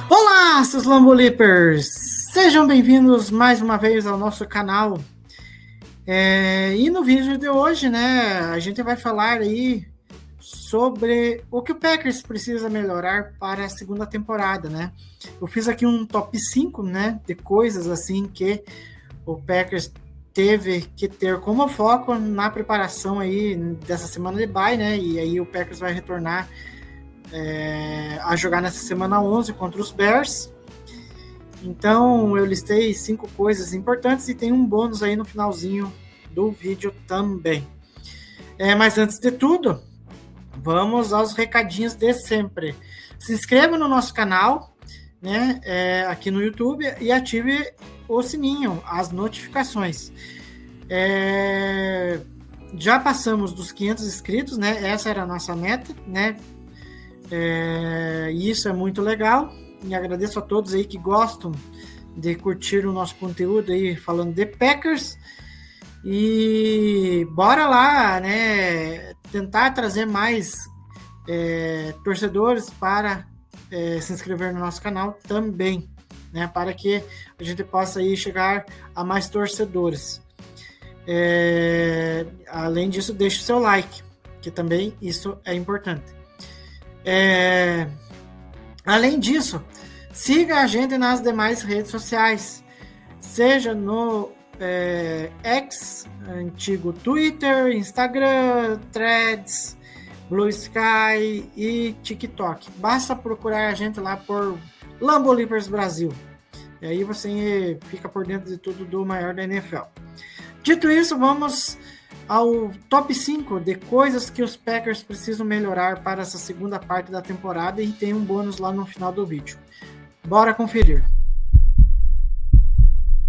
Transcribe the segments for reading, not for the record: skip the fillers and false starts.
Olá, seus Lambolipers! Sejam bem-vindos mais uma vez ao nosso canal. E no vídeo de hoje, né, a gente vai falar aí sobre o que o Packers precisa melhorar para a segunda temporada, né? Eu fiz aqui um top 5, né, de coisas assim que o Packers teve que ter como foco na preparação aí dessa semana de bye, né? E aí o Packers vai retornar a jogar nessa semana 11 contra os Bears. Então eu listei 5 coisas importantes e tem um bônus aí no finalzinho do vídeo também. Mas antes de tudo, vamos aos recadinhos de sempre. Se inscreva no nosso canal, né, aqui no YouTube, e ative o sininho, as notificações. Já passamos dos 500 inscritos, né? Essa era a nossa meta, né? E isso é muito legal. E agradeço a todos aí que gostam de curtir o nosso conteúdo aí falando de Packers. E bora lá, né? Tentar trazer mais torcedores para se inscrever no nosso canal também, né? Para que a gente possa aí chegar a mais torcedores. Além disso, deixe o seu like, que também isso é importante. Além disso, siga a gente nas demais redes sociais, seja no X, antigo Twitter, Instagram, Threads, Blue Sky e TikTok. Basta procurar a gente lá por Lambolipers Brasil. E aí você fica por dentro de tudo do maior da NFL. Dito isso, vamos ao top 5 de coisas que os Packers precisam melhorar para essa segunda parte da temporada, e tem um bônus lá no final do vídeo. Bora conferir.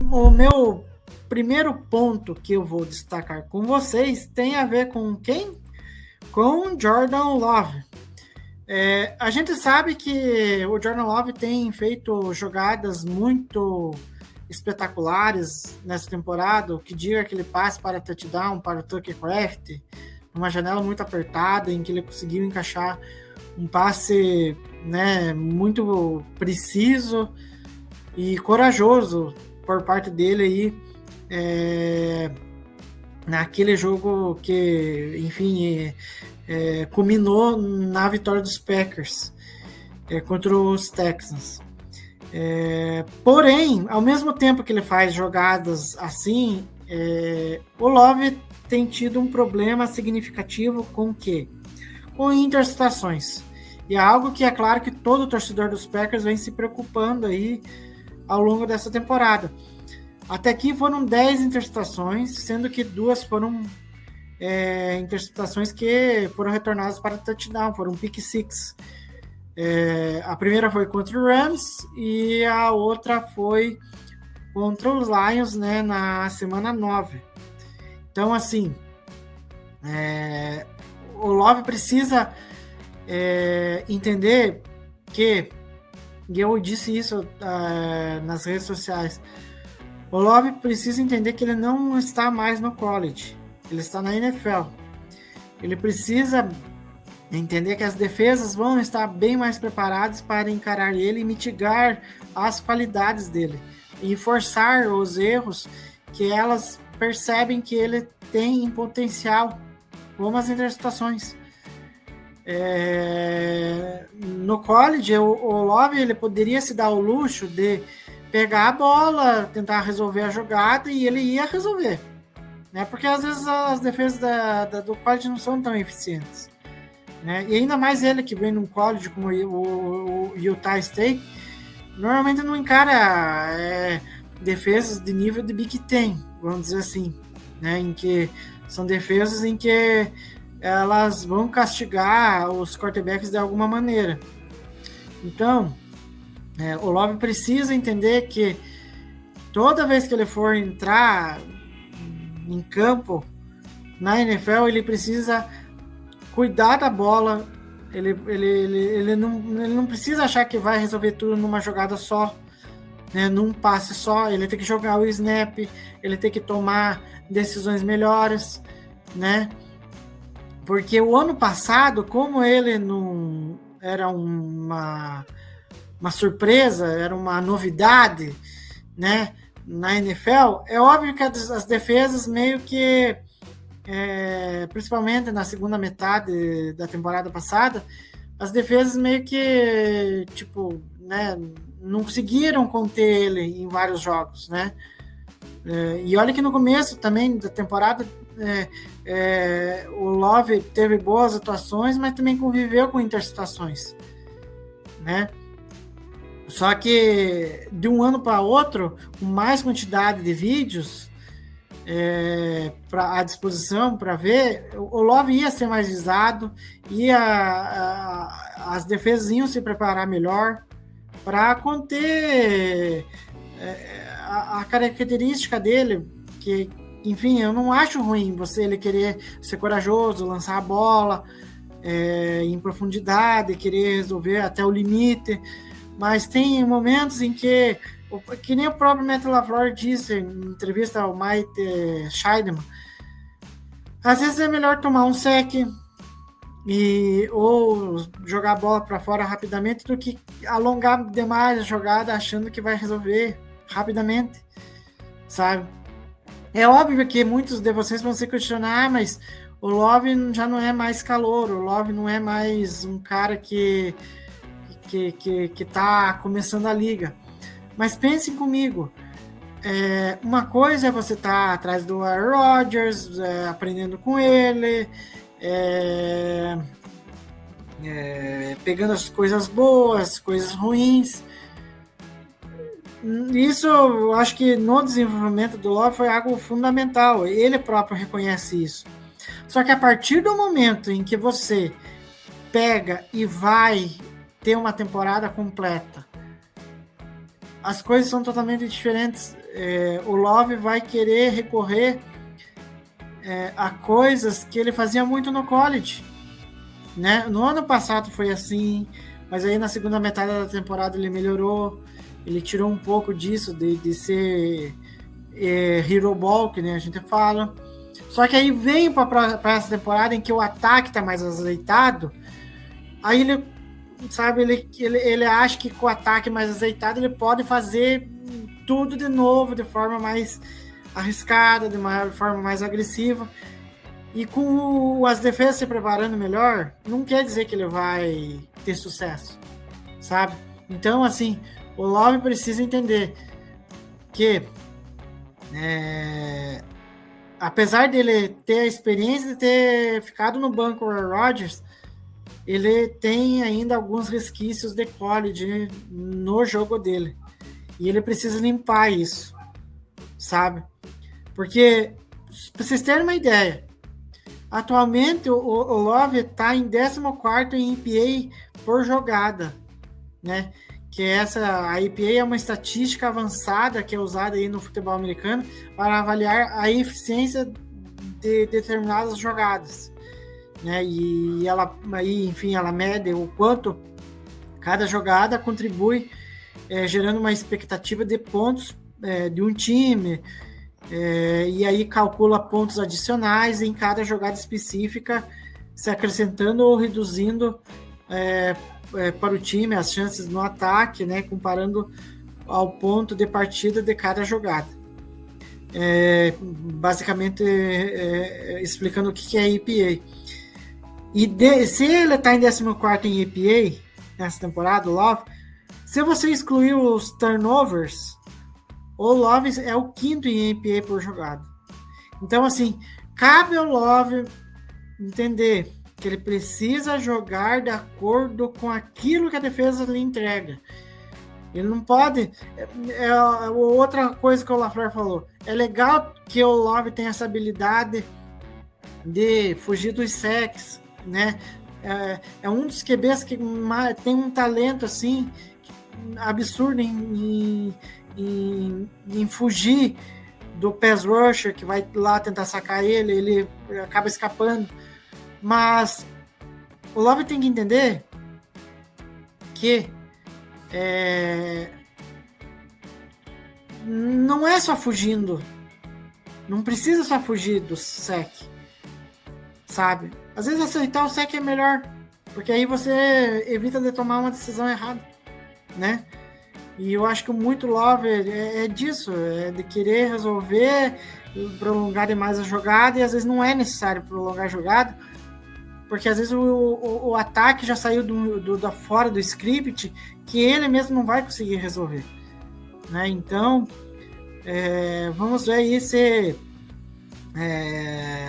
O meu primeiro ponto que eu vou destacar com vocês tem a ver com quem? Com Jordan Love. A gente sabe que o Jordan Love tem feito jogadas muito espetaculares nessa temporada, o que diga aquele passe para touchdown para o Tucker Kraft, uma janela muito apertada em que ele conseguiu encaixar um passe, né, muito preciso e corajoso por parte dele aí, naquele jogo que, enfim, culminou na vitória dos Packers contra os Texans. Porém, ao mesmo tempo que ele faz jogadas assim, o Love tem tido um problema significativo com o quê? Com interceptações. E é algo que é claro que todo torcedor dos Packers vem se preocupando aí ao longo dessa temporada. Até aqui foram 10 interceptações, sendo que 2 foram interceptações que foram retornadas para touchdown, foram pick six. A primeira foi contra o Rams e a outra foi contra os Lions, né, na semana 9. Então, assim, o Love precisa entender que, e eu disse isso nas redes sociais, o Love precisa entender que ele não está mais no college, ele está na NFL. Ele precisa entender que as defesas vão estar bem mais preparadas para encarar ele e mitigar as qualidades dele e forçar os erros que elas percebem que ele tem em potencial, como as interceptações. No college, o Love ele poderia se dar o luxo de pegar a bola, tentar resolver a jogada, e ele ia resolver, né? Porque às vezes as defesas do college não são tão eficientes, né? E ainda mais ele que vem num college como o Utah State, normalmente não encara defesas de nível de Big Ten, vamos dizer assim, né? Em que são defesas em que elas vão castigar os quarterbacks de alguma maneira. Então, o Love precisa entender que toda vez que ele for entrar em campo na NFL, ele precisa cuidar da bola. Ele não precisa achar que vai resolver tudo numa jogada só. né, num passe só, ele tem que jogar o snap, ele tem que tomar decisões melhores, né? Porque o ano passado, como ele não era uma surpresa, era uma novidade, né, na NFL, é óbvio que as defesas meio que, principalmente na segunda metade da temporada passada, as defesas meio que, tipo, né, não conseguiram conter ele em vários jogos, né? E olha que no começo também da temporada o Love teve boas atuações, mas também conviveu com interceptações, né? Só que de um ano para outro, com mais quantidade de vídeos à disposição para ver, o Love ia ser mais visado, as defesas iam se preparar melhor para conter a característica dele, que, enfim, eu não acho ruim ele querer ser corajoso, lançar a bola em profundidade, querer resolver até o limite, mas tem momentos em que nem o próprio Matt LaFleur disse em entrevista ao Mike Scheidemann, às vezes é melhor tomar um sec ou jogar a bola para fora rapidamente do que alongar demais a jogada achando que vai resolver rapidamente, sabe? É óbvio que muitos de vocês vão se questionar, mas o Love já não é mais calor, o Love não é mais um cara que tá começando a liga. Mas pensem comigo, uma coisa é você estar atrás do Aaron Rodgers, aprendendo com ele, pegando as coisas boas, coisas ruins. Isso, eu acho que no desenvolvimento do Love foi algo fundamental. Ele próprio reconhece isso. Só que a partir do momento em que você pega e vai ter uma temporada completa, as coisas são totalmente diferentes. O Love vai querer recorrer a coisas que ele fazia muito no college, né? No ano passado foi assim, mas aí na segunda metade da temporada ele melhorou, ele tirou um pouco disso de ser hero ball, que nem a gente fala. Só que aí vem para essa temporada em que o ataque está mais azeitado, aí ele, sabe, ele acha que com o ataque mais azeitado ele pode fazer tudo de novo, de forma mais arriscada, de forma mais agressiva. E com as defesas se preparando melhor, não quer dizer que ele vai ter sucesso, sabe? Então, assim, o Love precisa entender que, apesar dele ter a experiência de ter ficado no banco com o Rodgers, ele tem ainda alguns resquícios de college no jogo dele. E ele precisa limpar isso, sabe? Porque, para vocês terem uma ideia, atualmente o Love está em 14º em EPA por jogada, né? Que a EPA é uma estatística avançada que é usada aí no futebol americano para avaliar a eficiência de determinadas jogadas, né? E ela, aí, enfim, ela mede o quanto cada jogada contribui, gerando uma expectativa de pontos de um time, e aí calcula pontos adicionais em cada jogada específica, se acrescentando ou reduzindo para o time as chances no ataque, né, comparando ao ponto de partida de cada jogada. Basicamente explicando o que é EPA. E se ele está em 14º em EPA nessa temporada, o Love, se você excluir os turnovers, o Love é o 5º em EPA por jogada. Então, assim, cabe ao Love entender que ele precisa jogar de acordo com aquilo que a defesa lhe entrega. Ele não pode... outra coisa que o LaFleur falou, é legal que o Love tenha essa habilidade de fugir dos sacks, né? É um dos QBs que tem um talento assim absurdo em fugir do pass rusher que vai lá tentar sacar ele acaba escapando. Mas o Love tem que entender que não é só fugindo. Não precisa só fugir do sec, sabe? Às vezes aceitar o sec é melhor, porque aí você evita de tomar uma decisão errada, né? E eu acho que muito love é disso, é de querer resolver, prolongar demais a jogada, e às vezes não é necessário prolongar a jogada, porque às vezes o ataque já saiu da fora do script, que ele mesmo não vai conseguir resolver, né? Então, vamos ver aí se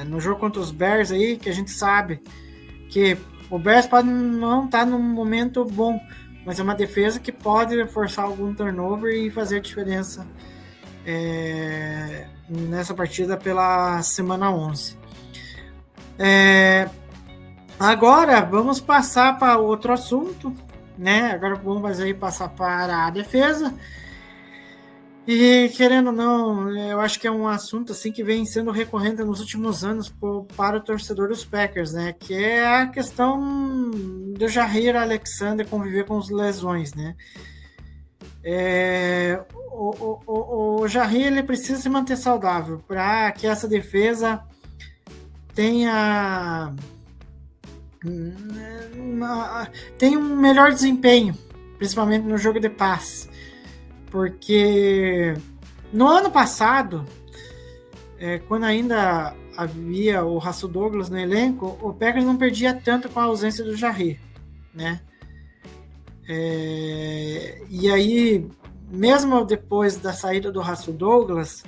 no jogo contra os Bears aí, que a gente sabe que o Bears pode não estar num momento bom, mas é uma defesa que pode forçar algum turnover e fazer diferença nessa partida pela semana 11. Agora vamos passar para outro assunto, né? Agora vamos aí passar para a defesa. E querendo ou não, eu acho que é um assunto assim que vem sendo recorrente nos últimos anos para o torcedor dos Packers, né? Que é a questão do Jaire Alexander conviver com as lesões, né? O Jaire ele precisa se manter saudável para que essa defesa tenha um melhor desempenho, principalmente no jogo de passe. Porque no ano passado, quando ainda havia o Russell Douglas no elenco, o Packers não perdia tanto com a ausência do Jaire, né? E aí, mesmo depois da saída do Russell Douglas,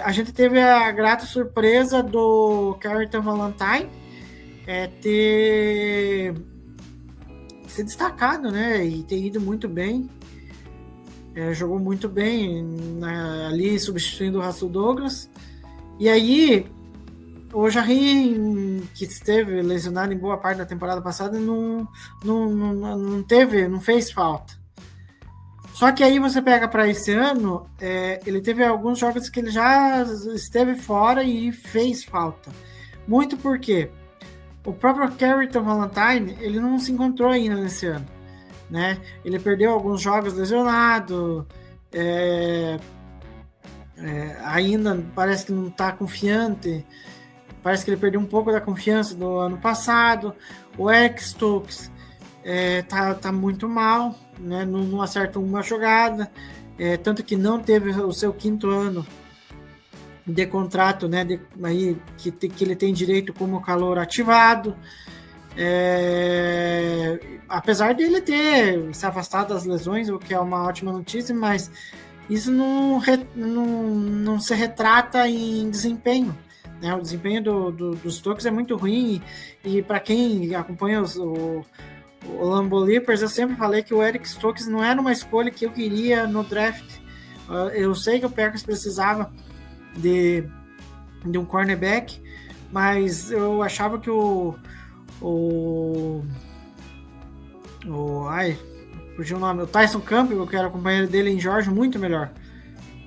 a gente teve a grata surpresa do Carrington Valentine ter se destacado, né? E ter ido muito bem. Jogou muito bem ali, substituindo o Russell Douglas. E aí, o Jaire, que esteve lesionado em boa parte da temporada passada, não fez falta. Só que aí você pega para esse ano, ele teve alguns jogos que ele já esteve fora e fez falta. Muito porque o próprio Carrington Valentine, ele não se encontrou ainda nesse ano, né? Ele perdeu alguns jogos lesionado, ainda parece que não está confiante, parece que ele perdeu um pouco da confiança do ano passado. O Eric Stokes tá muito mal, né? Não acerta uma jogada, tanto que não teve o seu 5º ano de contrato, né? Aí que ele tem direito como calor ativado. Apesar de ele ter se afastado das lesões, o que é uma ótima notícia, mas isso não se retrata em desempenho, né? O desempenho dos Stokes é muito ruim, e para quem acompanha o Lambeau Leapers, eu sempre falei que o Eric Stokes não era uma escolha que eu queria no draft. Eu sei que o Packers precisava de um cornerback, mas eu achava que fugiu o nome, o Tyson Campbell, que era o companheiro dele em Georgia, muito melhor,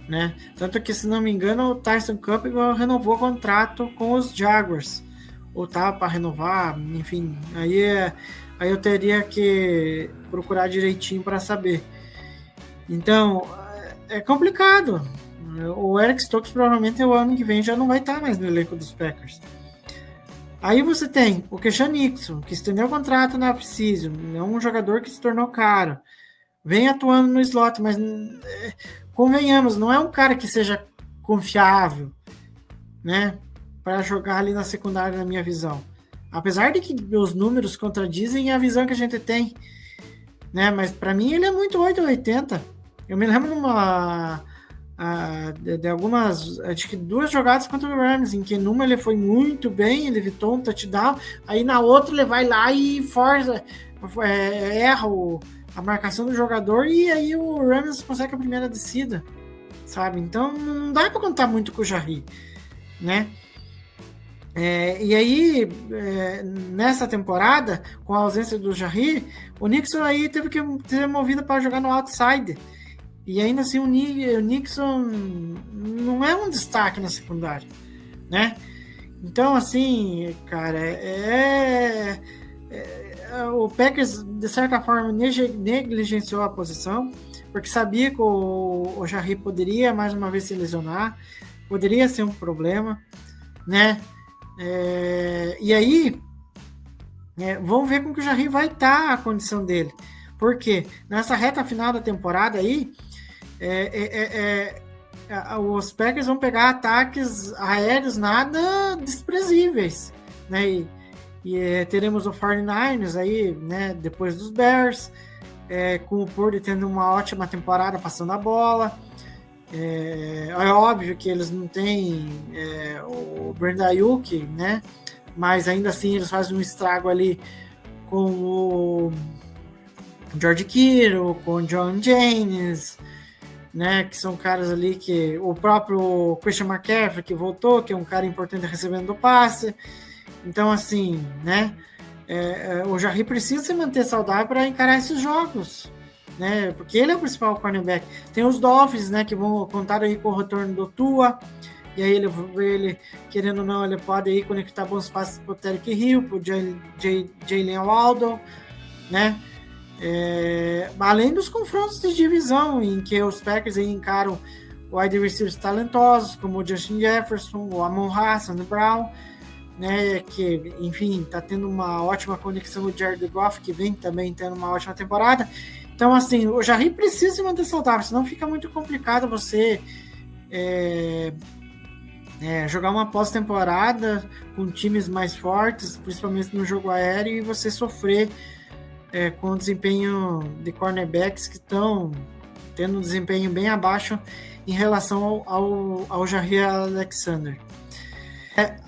né? Tanto que, se não me engano, o Tyson Campbell renovou o contrato com os Jaguars, ou tava para renovar, enfim, aí eu teria que procurar direitinho para saber. Então, é complicado. O Eric Stokes provavelmente o ano que vem já não vai estar mais no elenco dos Packers. Aí você tem o Keisean Nixon, que estendeu o contrato na off-season, é um jogador que se tornou caro, vem atuando no slot, mas convenhamos, não é um cara que seja confiável, né, para jogar ali na secundária, na minha visão. Apesar de que os números contradizem a visão que a gente tem, né, mas para mim ele é muito 880. Eu me lembro de algumas, acho que 2 jogadas contra o Rams, em que numa ele foi muito bem, ele evitou um touchdown, aí na outra ele vai lá e força, erra a marcação do jogador, e aí o Rams consegue a primeira descida, sabe? Então não dá para contar muito com o Jaire, né? E aí, nessa temporada, com a ausência do Jaire, o Nixon aí teve que ser movido para jogar no outside. E ainda assim o Nixon não é um destaque na secundária, né? Então, assim, cara, o Packers, de certa forma, negligenciou a posição. porque sabia que o Jarry poderia mais uma vez se lesionar, poderia ser um problema, né? E aí, vamos ver como que o Jarry vai estar a condição dele, porque nessa reta final da temporada aí, os Packers vão pegar ataques aéreos nada desprezíveis, né? E teremos o 49ers aí, né? Depois dos Bears, com o Purdy tendo uma ótima temporada passando a bola. É óbvio que eles não têm o Brandon Ayuk, né? Mas ainda assim eles fazem um estrago ali com o George Kittle, com o John Jennings, né? Que são caras ali que o próprio Christian McCaffrey que voltou, que é um cara importante recebendo o passe. Então, assim, né? O Jarry precisa se manter saudável para encarar esses jogos, né? Porque ele é o principal cornerback. Tem os Dolphins, né? Que vão contar aí com o retorno do Tua. E aí ele querendo ou não, ele pode aí conectar bons passes para o Tyreek Hill, para o Jalen Waddle, né? Além dos confrontos de divisão, em que os Packers aí encaram wide receivers talentosos, como o Justin Jefferson, o Amon-Ra, St. Brown, né, que, enfim, tá tendo uma ótima conexão com o Jared Goff, que vem também tendo uma ótima temporada. Então, assim, o Jarry precisa se manter saudável, senão fica muito complicado você jogar uma pós-temporada com times mais fortes, principalmente no jogo aéreo, e você sofrer com o desempenho de cornerbacks que estão tendo um desempenho bem abaixo em relação ao Jaire Alexander.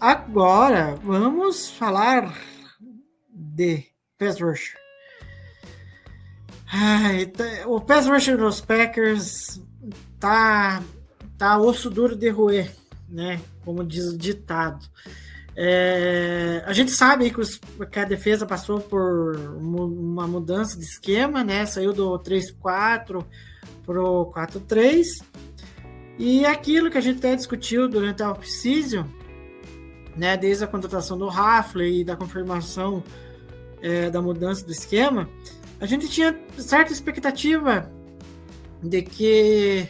Agora, vamos falar de pass rusher. O pass rusher dos Packers tá osso duro de roer, né? Como diz o ditado. A gente sabe que a defesa passou por uma mudança de esquema, né? Saiu do 3-4 pro 4-3. E aquilo que a gente até discutiu durante a off-season, né, desde a contratação do Hafley e da confirmação da mudança do esquema, a gente tinha certa expectativa de que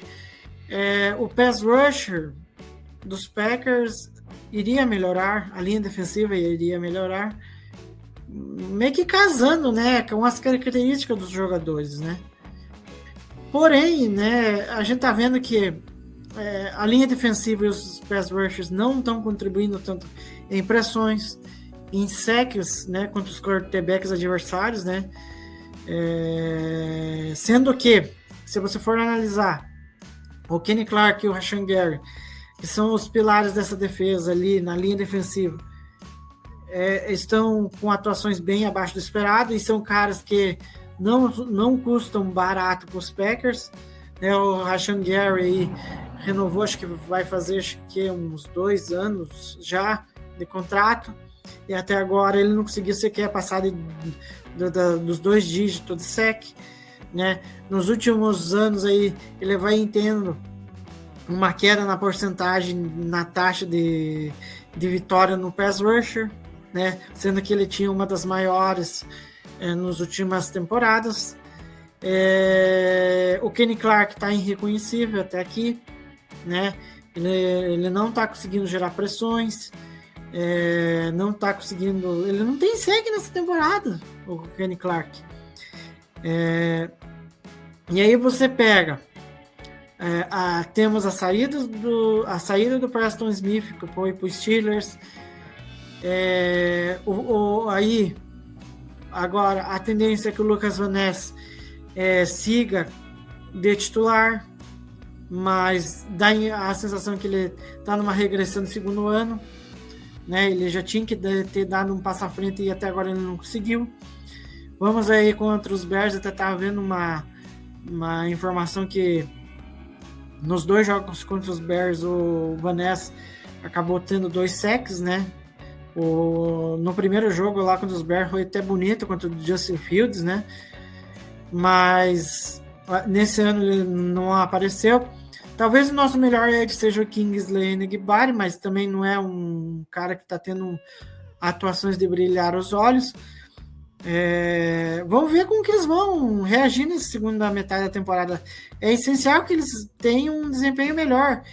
o pass rusher dos Packers iria melhorar, a linha defensiva iria melhorar, meio que casando, né, com as características dos jogadores, né? Porém, né, a gente tá vendo que a linha defensiva e os pass rushers não estão contribuindo tanto em pressões, em sacks, né, contra os quarterbacks adversários, né? Sendo que, se você for analisar o Kenny Clark e o Rashan Gary, que são os pilares dessa defesa ali na linha defensiva, estão com atuações bem abaixo do esperado, e são caras que não custam barato para os Packers, né? O Rashan Gary aí renovou, acho que vai fazer uns 2 anos já de contrato, e até agora ele não conseguiu sequer passar dos 2 dígitos de sec, né? Nos últimos anos aí ele vai tendo uma queda na porcentagem, na taxa de vitória no pass rusher, né? Sendo que ele tinha uma das maiores nas últimas temporadas. O Kenny Clark está irreconhecível até aqui, né? Ele não está conseguindo gerar pressões, não está conseguindo. Ele não tem sec nessa temporada, o Kenny Clark. E aí você pega. Temos a saída do Preston Smith, que foi para os Steelers. Aí, agora, a tendência é que o Lucas Van Ness siga de titular, mas dá a sensação que ele está numa regressão no segundo ano, né? Ele já tinha que ter dado um passo à frente e até agora ele não conseguiu. Vamos aí contra os Bears, até estava vendo uma informação que nos 2 jogos contra os Bears, o Van Ness acabou tendo 2 sacks, né? No primeiro jogo lá contra os Bears foi até bonito contra o Justin Fields, né? Mas nesse ano ele não apareceu. Talvez o nosso melhor edge seja o Kingsley Enagbare, mas também não é um cara que está tendo atuações de brilhar os olhos. Vamos ver como que eles vão reagir nessa segunda metade da temporada. É essencial que eles tenham um desempenho melhor.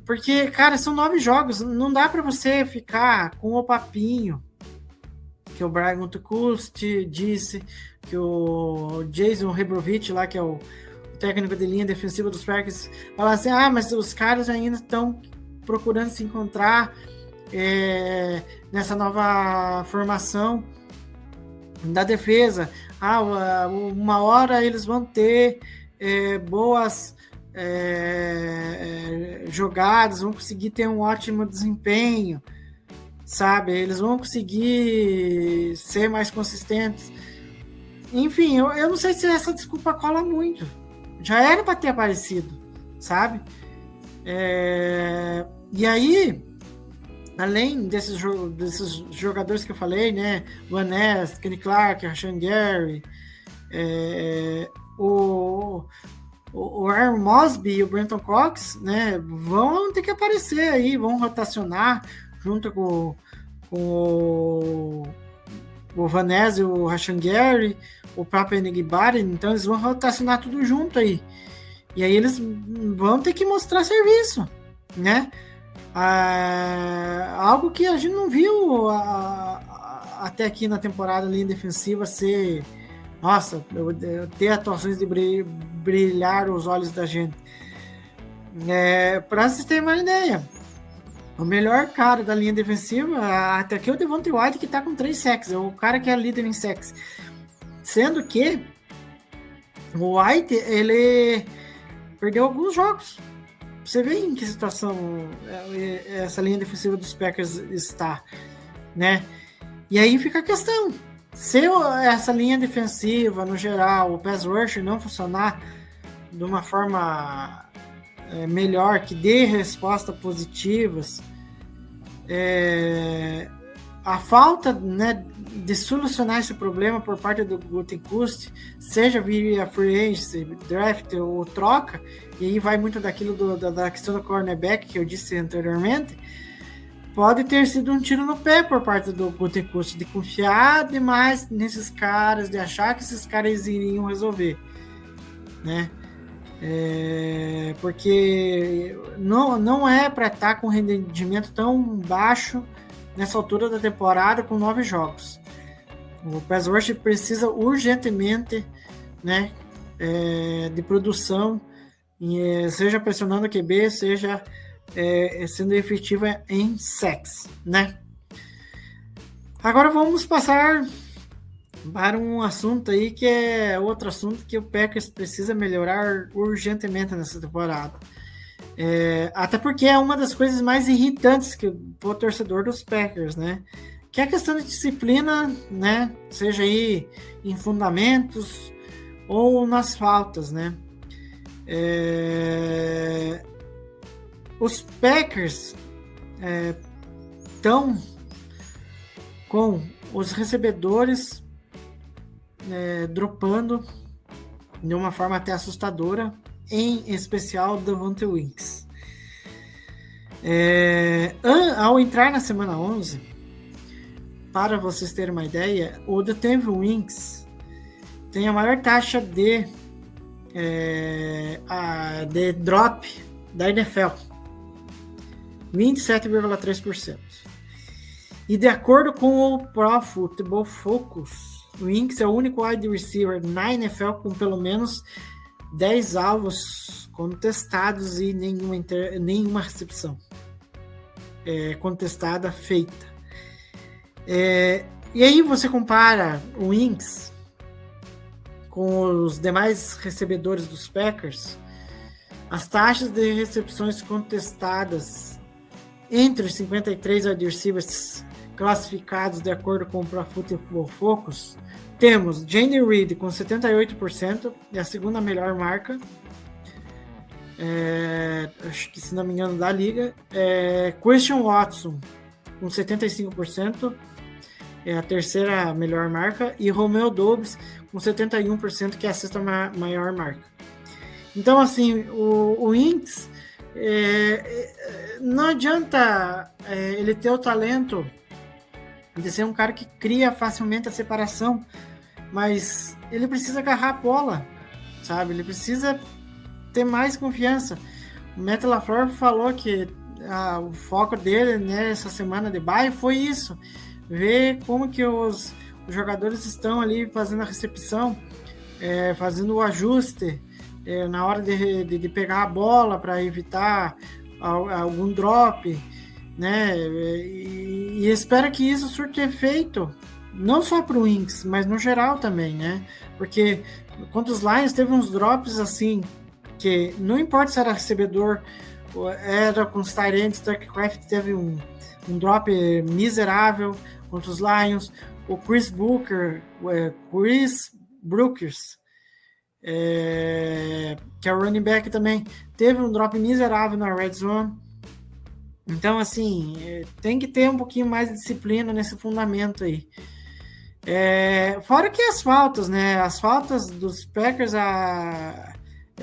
Porque, cara, são 9 jogos. Não dá para você ficar com o papinho que o Brian Gutekunst disse, que o Jason Rebrovich lá, que é o técnico de linha defensiva dos Packers, fala assim, mas os caras ainda estão procurando se encontrar nessa nova formação da defesa. Uma hora eles vão ter boas jogadas, vão conseguir ter um ótimo desempenho, sabe? Eles vão conseguir ser mais consistentes. Enfim, eu não sei se essa desculpa cola muito. Já era para ter aparecido, sabe? E aí, além desses jogadores que eu falei, né? Van Ness, Kenny Clark, Rashan Gary, o Aaron Mosby e o Brenton Cox, né? Vão ter que aparecer aí, vão rotacionar junto com o Van Ness e o Rashan Gary, o próprio Enigbari, então eles vão rotacionar tudo junto aí. E aí eles vão ter que mostrar serviço, né? Algo que a gente não viu até aqui na temporada, linha defensiva ser, nossa, ter atuações de brilhar os olhos da gente. Para vocês terem uma ideia, o melhor cara da linha defensiva até aqui é o Devontae White, que tá com 3 sacks, é o cara que é líder em sacks. Sendo que o White, ele perdeu alguns jogos. Você vê em que situação essa linha defensiva dos Packers está, né? E aí fica a questão. Se essa linha defensiva, no geral, o pass rush não funcionar de uma forma melhor, que dê respostas positivas, a falta, né, de solucionar esse problema por parte do Gutekunst, seja via free agency, draft ou troca, e aí vai muito daquilo da questão do cornerback que eu disse anteriormente, pode ter sido um tiro no pé por parte do Gutekunst, de confiar demais nesses caras, de achar que esses caras iriam resolver, né? Porque não é para estar com rendimento tão baixo nessa altura da temporada com 9 jogos. O pass rush precisa urgentemente, né, de produção, seja pressionando o QB, seja sendo efetiva em sacks, né? Agora vamos passar para um assunto aí que é outro assunto que o Packers precisa melhorar urgentemente nessa temporada. Até porque é uma das coisas mais irritantes que o torcedor dos Packers, né? Que é a questão de disciplina, né? Seja aí em fundamentos ou nas faltas, né? Os Packers estão com os recebedores dropando de uma forma até assustadora, em especial Devontae Winks. Ao entrar na semana 11, para vocês terem uma ideia, o Devontae Winks tem a maior taxa de drop da NFL, 27,3%. E de acordo com o Pro Football Focus, o Winks é o único wide receiver na NFL com pelo menos 10 alvos contestados e nenhuma recepção contestada feita. E aí você compara o Winks com os demais recebedores dos Packers, as taxas de recepções contestadas entre os 53 wide receivers classificados de acordo com o Pro Football Focus, temos Jayden Reed com 78%, é a segunda melhor marca, acho que se não me engano da liga. Christian Watson com 75%, é a terceira melhor marca, e Romeo Doubs com 71%, que é a sexta maior marca. Então, assim, o Winks, não adianta ele ter o talento de ser um cara que cria facilmente a separação, mas ele precisa agarrar a bola, sabe? Ele precisa ter mais confiança. O Matt LaFleur falou que o foco dele nessa semana de bye foi isso, ver como que os jogadores estão ali fazendo a recepção, fazendo o ajuste na hora de pegar a bola para evitar algum drop, né? E espero que isso surta efeito, não só para o Wings, mas no geral também, né? Porque contra os Lions teve uns drops assim, que não importa se era recebedor, era com os tight ends, Turkcraft teve um drop miserável contra os Lions, o Chris Brookers, que é o running back também, teve um drop miserável na red zone. Então, assim, tem que ter um pouquinho mais de disciplina nesse fundamento aí. Fora que as faltas, né? As faltas dos Packers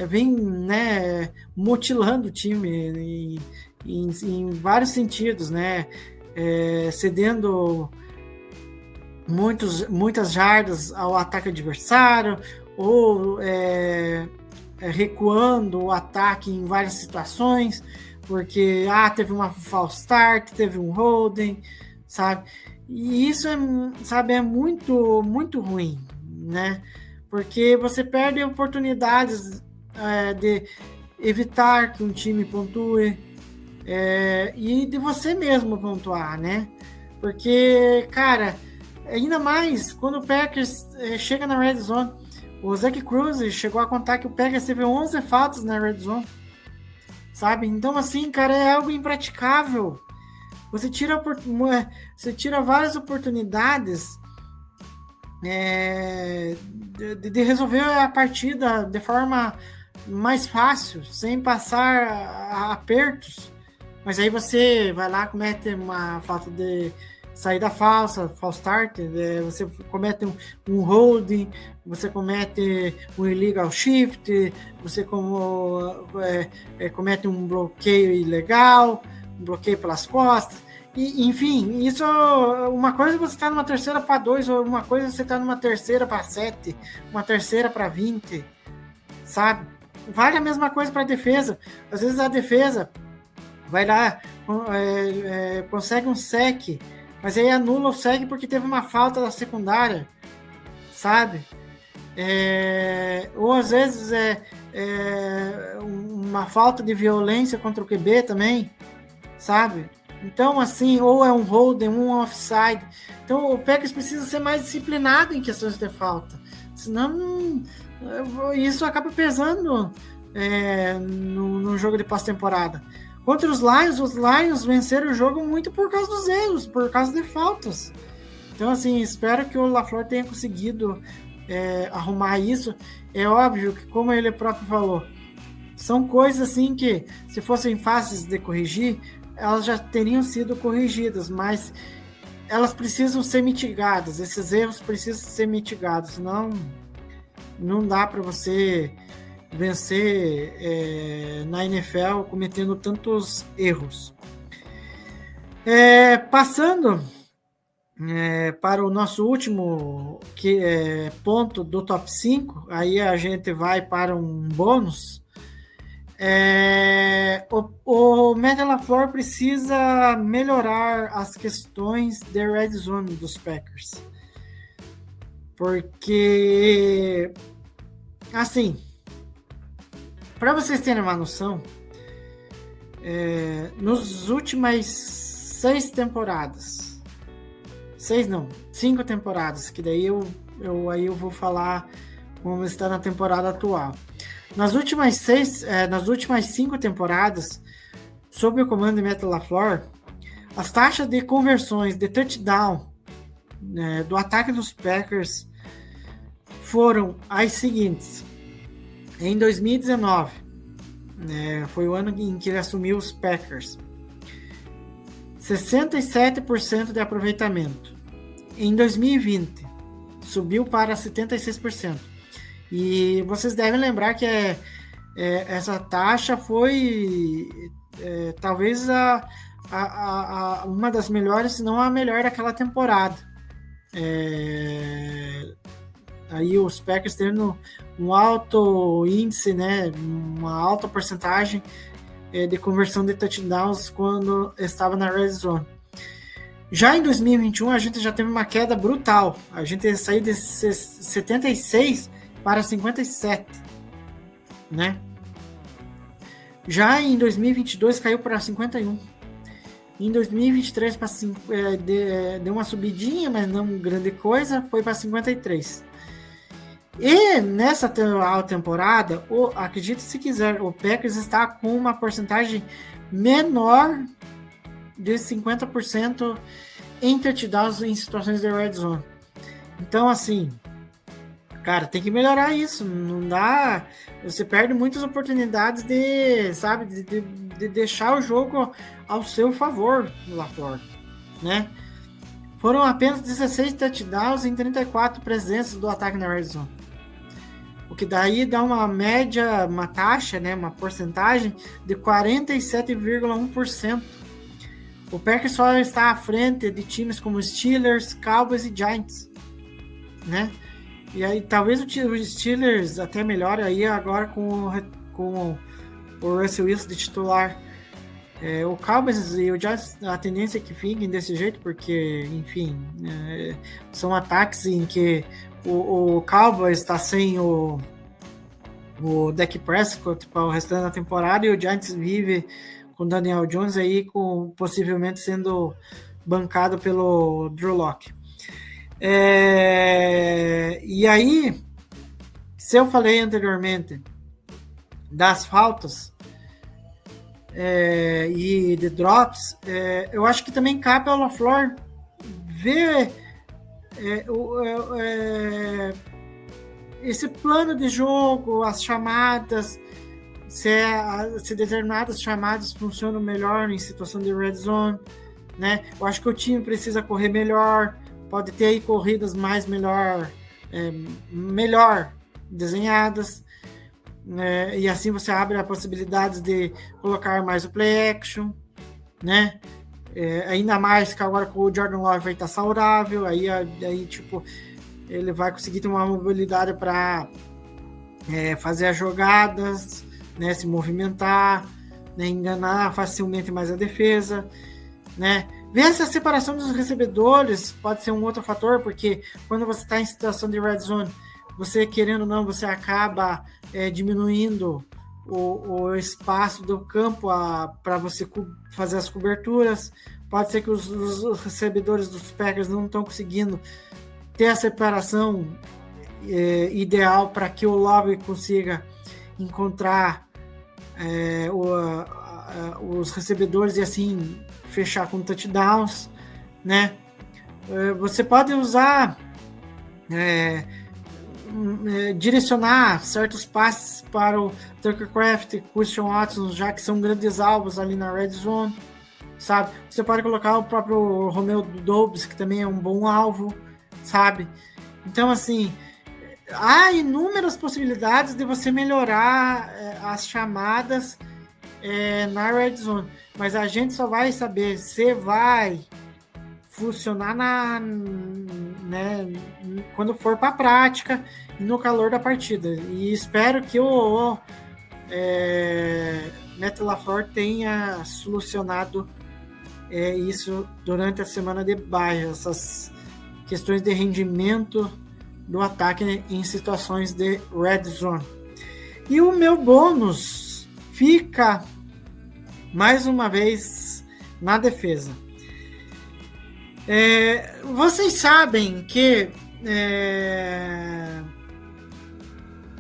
vem, né, mutilando o time em vários sentidos, né? Cedendo muitas jardas ao ataque adversário, ou recuando o ataque em várias situações, porque teve uma false start, teve um holding, sabe? E isso é muito, muito ruim, né? Porque você perde oportunidades de evitar que um time pontue e de você mesmo pontuar, né? Porque, cara, ainda mais quando o Packers chega na red zone, o Zach Cruz chegou a contar que o Packers teve 11 faltas na red zone, sabe? Então, assim, cara, é algo impraticável. Você tira várias oportunidades de resolver a partida de forma mais fácil, sem passar apertos. Mas aí você vai lá, comete uma falta de saída falsa, false start, você comete um holding, você comete um illegal shift, você comete um bloqueio ilegal, um bloqueio pelas costas, e, enfim, isso, uma coisa você está numa 3ª-2, ou uma coisa você está numa 3ª-7, uma 3ª-20, sabe? Vale a mesma coisa para a defesa. Às vezes a defesa vai lá, consegue um sec, mas aí anula o sec porque teve uma falta da secundária, sabe? Ou às vezes uma falta de violência contra o QB também, sabe? Então, assim, ou é um holding, um offside. Então, o Packers precisa ser mais disciplinado em questões de falta. Senão, isso acaba pesando no jogo de pós-temporada. Contra os Lions venceram o jogo muito por causa dos erros, por causa de faltas. Então, assim, espero que o LaFleur tenha conseguido arrumar isso. É óbvio que, como ele próprio falou, são coisas assim que, se fossem fáceis de corrigir, elas já teriam sido corrigidas, mas elas precisam ser mitigadas. Esses erros precisam ser mitigados, senão não dá para você vencer na NFL cometendo tantos erros. Passando para o nosso último ponto do top 5, aí a gente vai para um bônus. O Matt LaFleur precisa melhorar as questões de red zone dos Packers, porque, assim, para vocês terem uma noção, nos últimas 5 temporadas, que daí eu vou falar como está na temporada atual. Nas últimas 5 temporadas, sob o comando de Matt LaFleur, as taxas de conversões de touchdown do ataque dos Packers foram as seguintes. Em 2019, foi o ano em que ele assumiu os Packers, 67% de aproveitamento. Em 2020, subiu para 76%. E vocês devem lembrar que essa taxa foi talvez a uma das melhores, se não a melhor daquela temporada. Aí os Packers tendo um alto índice, né, uma alta porcentagem de conversão de touchdowns quando estava na red zone. Já em 2021, a gente já teve uma queda brutal. A gente saiu de 76 para 57, né? Já em 2022 caiu para 51. Em 2023 deu uma subidinha, mas não grande coisa, foi para 53. E nessa temporada, acredite se quiser, o Packers está com uma porcentagem menor de 50% em touchdowns em situações de red zone. Então, assim, cara, tem que melhorar isso. Não dá. Você perde muitas oportunidades de deixar o jogo ao seu favor lá fora, né? Foram apenas 16 touchdowns em 34 presenças do ataque na red zone. O que daí dá uma média, uma taxa, né, uma porcentagem de 47,1%. O Packers só está à frente de times como Steelers, Cowboys e Giants, né? E aí talvez o Steelers até melhore aí agora com o Russell Wilson de titular. O Cowboys e o Giants, a tendência é que fiquem desse jeito, porque, enfim, são ataques em que o Cowboys está sem o Dak Prescott para o restante da temporada, e o Giants vive com Daniel Jones aí, possivelmente sendo bancado pelo Drew Lock. E aí, se eu falei anteriormente das faltas e de drops, eu acho que também cabe ao LaFleur ver esse plano de jogo, as chamadas, se determinadas chamadas funcionam melhor em situação de red zone, né? Eu acho que o time precisa correr melhor, pode ter aí corridas melhor desenhadas, e assim você abre a possibilidade de colocar mais o play action, né? Ainda mais que agora com o Jordan Love vai estar saudável, aí tipo, ele vai conseguir ter uma mobilidade para fazer as jogadas, né, se movimentar, né, enganar facilmente mais a defesa, né? Ver essa separação dos recebedores pode ser um outro fator, porque quando você está em situação de red zone, você querendo ou não, você acaba diminuindo o espaço do campo para você fazer as coberturas. Pode ser que os recebedores dos Packers não estão conseguindo ter a separação ideal para que o Love consiga encontrar os recebedores e assim fechar com touchdowns, né? Você pode usar direcionar certos passes para o Tucker Kraft e Christian Watson, já que são grandes alvos ali na red zone, sabe? Você pode colocar o próprio Romeo Doubs, que também é um bom alvo, sabe? Então, assim, há inúmeras possibilidades de você melhorar as chamadas na red zone, mas a gente só vai saber se vai funcionar quando for para a prática e no calor da partida. E espero que o Matt LaFleur tenha solucionado isso durante a semana de bye, essas questões de rendimento do ataque em situações de red zone. E o meu bônus fica mais uma vez na defesa. Vocês sabem que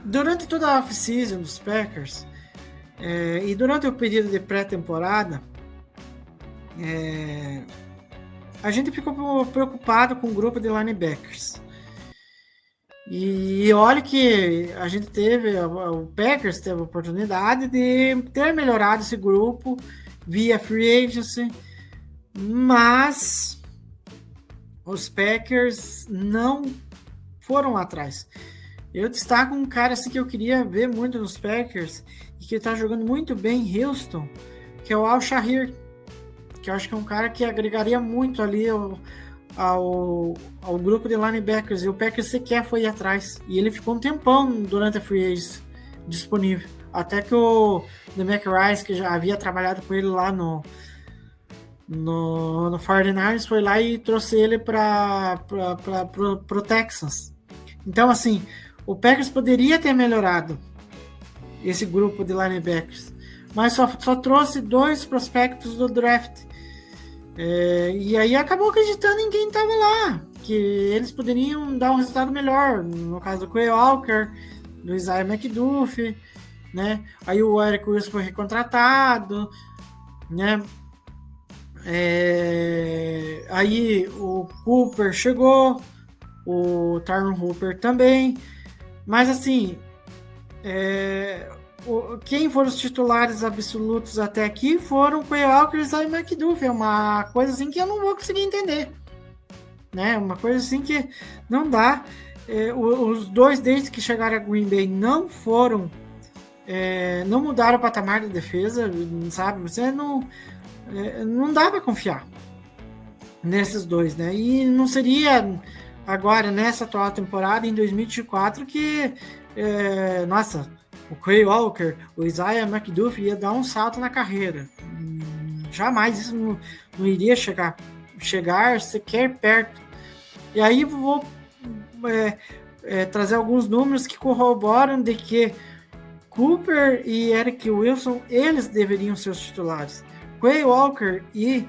durante toda a off-season dos Packers e durante o período de pré-temporada, a gente ficou preocupado com o grupo de linebackers. E olha que a gente o Packers teve a oportunidade de ter melhorado esse grupo via free agency, mas os Packers não foram atrás. Eu destaco um cara assim que eu queria ver muito nos Packers e que está jogando muito bem em Houston, que é o Al-Shahir. que eu acho que é um cara que agregaria muito ali ao grupo de linebackers, e o Packers sequer foi atrás, e ele ficou um tempão durante a free agency disponível, até que o DeMeco Ryans, que já havia trabalhado com ele lá no 49ers, foi lá e trouxe ele para o Texans. Então, assim, o Packers poderia ter melhorado esse grupo de linebackers, mas só trouxe 2 prospectos do draft. E aí acabou acreditando em quem estava lá, que eles poderiam dar um resultado melhor, no caso do Quay Walker, do Isaiah McDuffie, né? Aí o Eric Wilson foi recontratado, né? Aí o Cooper chegou, o Tyron Hooper também, mas assim, quem foram os titulares absolutos até aqui foram o Quay Walker e o Isaiah McDuffie. É uma coisa assim que eu não vou conseguir entender, né? Uma coisa assim que não dá. Os 2 desde que chegaram a Green Bay não foram, não mudaram o patamar da defesa, sabe? Você não dá para confiar nesses 2, né? E não seria agora nessa atual temporada em 2024 que nossa, o Quay Walker, o Isaiah McDuffie ia dar um salto na carreira. Jamais isso não iria chegar sequer perto. E aí vou trazer alguns números que corroboram de que Cooper e Eric Wilson, eles deveriam ser os titulares. Quay Walker e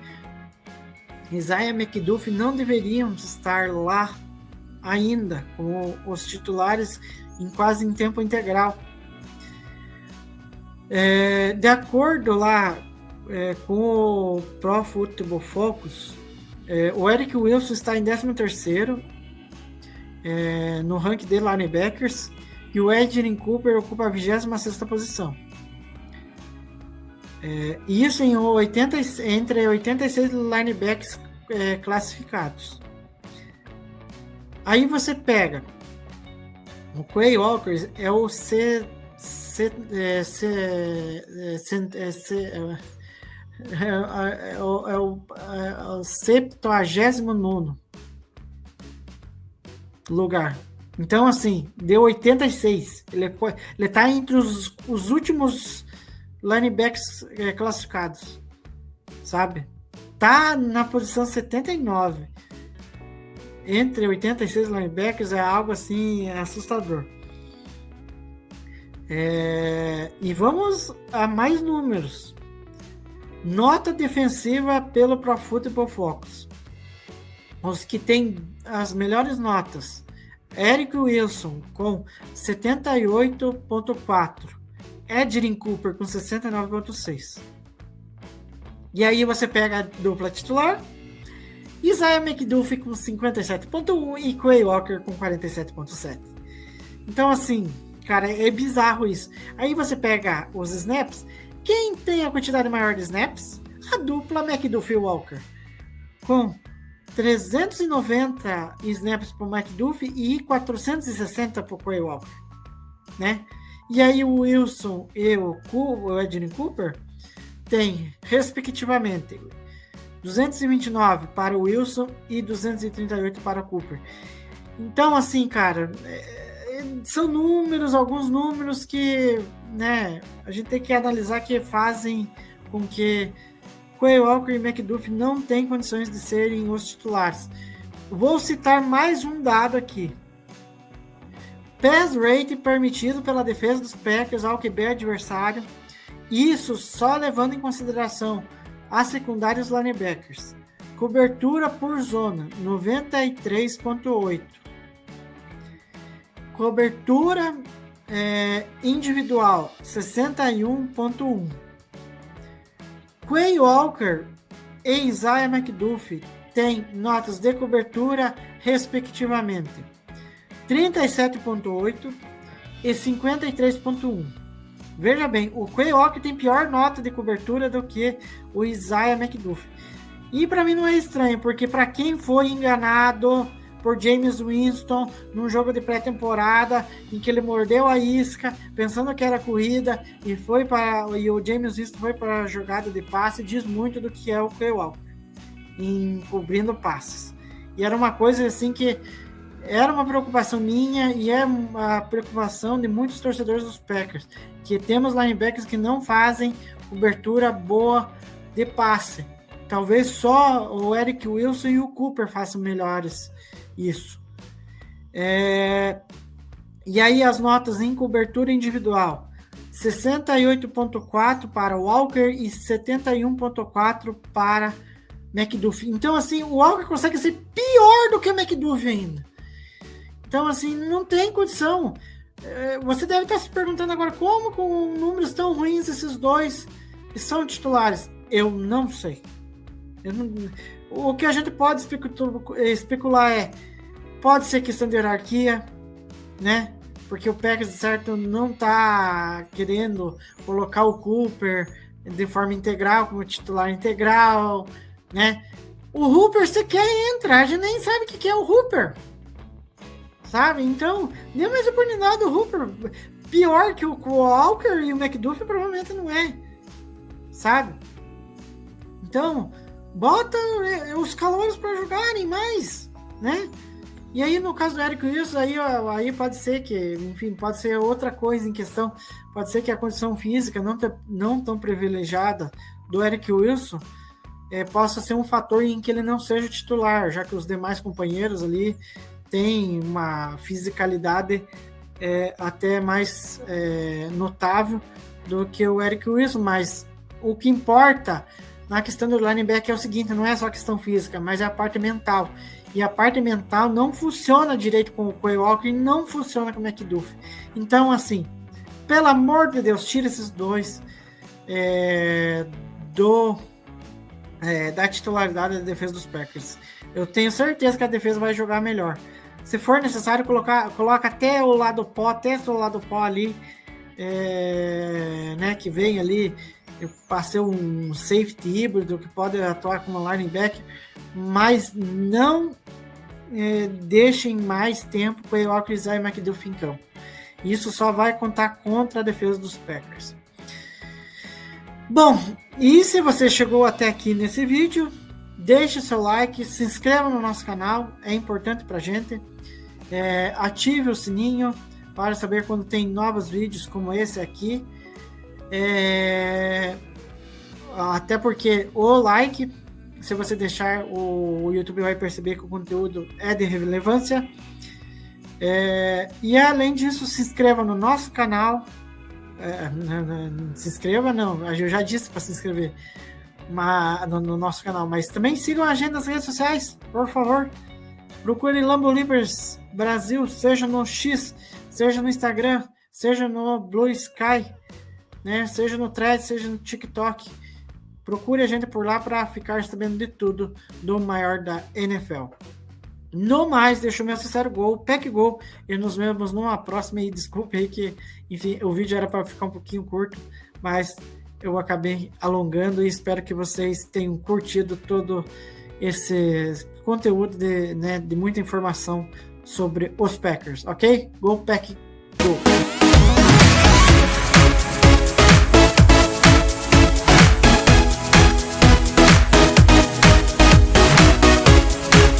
Isaiah McDuffie não deveriam estar lá ainda como os titulares quase em tempo integral. De acordo lá com o Pro Football Focus, o Eric Wilson está em 13º no ranking de linebackers, e o Edgerrin Cooper ocupa a 26ª posição. Isso entre 86 linebackers classificados. Aí você pega o Quay Walker, é o 79º lugar. Então, assim, deu 86. Ele está entre os últimos linebackers classificados, sabe? Tá na posição 79. Entre 86 linebackers é algo assim assustador. E vamos a mais números. Nota defensiva pelo Pro Football Focus. Os que têm as melhores notas: Eric Wilson com 78.4, Edgerrin Cooper com 69.6. E aí você pega a dupla titular: Isaiah McDuffie com 57.1 e Quay Walker com 47.7. Então, assim, cara, é bizarro isso. Aí você pega os snaps. Quem tem a quantidade maior de snaps? A dupla McDuffie Walker, com 390 snaps para o McDuffie e 460 para o Quay Walker, né? E aí o Wilson e o Edgerrin Cooper tem, respectivamente, 229 para o Wilson e 238 para o Cooper. Então, assim, cara, são alguns números que, né, a gente tem que analisar, que fazem com que Quay Walker e McDuffie não têm condições de serem os titulares. Vou citar mais um dado aqui. Pass rate permitido pela defesa dos Packers ao QB adversário. Isso só levando em consideração a secundária e os linebackers. Cobertura por zona, 93.8. Cobertura individual, 61.1. Quay Walker e Isaiah McDuffie têm notas de cobertura, respectivamente, 37.8 e 53.1. Veja bem, o Quay Walker tem pior nota de cobertura do que o Isaiah McDuffie. E para mim não é estranho, porque para quem foi enganado por Jameis Winston num jogo de pré-temporada em que ele mordeu a isca, pensando que era corrida, e o Jameis Winston foi para a jogada de passe. Diz muito do que é o Quay Walker em cobrindo passes. E era uma coisa assim que era uma preocupação minha e é uma preocupação de muitos torcedores dos Packers, que temos linebackers que não fazem cobertura boa de passe. Talvez só o Eric Wilson e o Cooper façam melhores isso. E aí as notas em cobertura individual: 68.4 para o Walker e 71.4 para McDuffie. Então, assim, o Walker consegue ser pior do que o McDuffie ainda. Então, assim, não tem condição. Você deve estar se perguntando agora como, com números tão ruins, esses dois são titulares. Eu não sei. O que a gente pode especular pode ser questão de hierarquia, né? Porque o Packers, de certo, não está querendo colocar o Cooper de forma integral, como titular integral, né? O Hooper sequer entra, a gente nem sabe o que é o Hooper, sabe? Então, nem mais oportunidade do Hooper. Pior que o Walker e o McDuffie provavelmente não é, sabe? Então, bota os calouros para jogarem mais, né? E aí, no caso do Eric Wilson, aí pode ser que, enfim, pode ser outra coisa em questão. Pode ser que a condição física não tão privilegiada do Eric Wilson possa ser um fator em que ele não seja titular, já que os demais companheiros ali têm uma fisicalidade até mais notável do que o Eric Wilson. Mas o que importa na questão do linebacker é o seguinte: não é só a questão física, mas é a parte mental. E a parte mental não funciona direito com o Quay Walker e não funciona com o McDuffie. Então, assim, pelo amor de Deus, tira esses dois da titularidade da defesa dos Packers. Eu tenho certeza que a defesa vai jogar melhor. Se for necessário, coloca até o lado pó, testa o lado pó ali, né, que vem ali. Eu passei um safety híbrido que pode atuar como linebacker, mas não deixem mais tempo com o Walker e McDuffie em campo. Isso só vai contar contra a defesa dos Packers. Bom, e se você chegou até aqui nesse vídeo, deixe seu like, se inscreva no nosso canal, é importante pra gente. Ative o sininho para saber quando tem novos vídeos como esse aqui. Até porque o like, se você deixar, o YouTube vai perceber que o conteúdo é de relevância. E além disso, se inscreva no nosso canal. Se inscreva, não, eu já disse para se inscrever no nosso canal, mas também sigam a gente nas redes sociais, por favor. Procure Lambeau Leapers Brasil, seja no X, seja no Instagram, seja no Blue Sky, né? Seja no Threads, seja no TikTok. Procure a gente por lá para ficar sabendo de tudo do maior da NFL. No mais, deixa o meu sincero gol, Pack Gol, e nos vemos numa próxima. E desculpe aí que, enfim, o vídeo era para ficar um pouquinho curto, mas eu acabei alongando e espero que vocês tenham curtido todo esse conteúdo de muita informação sobre os Packers, ok? Go Pack!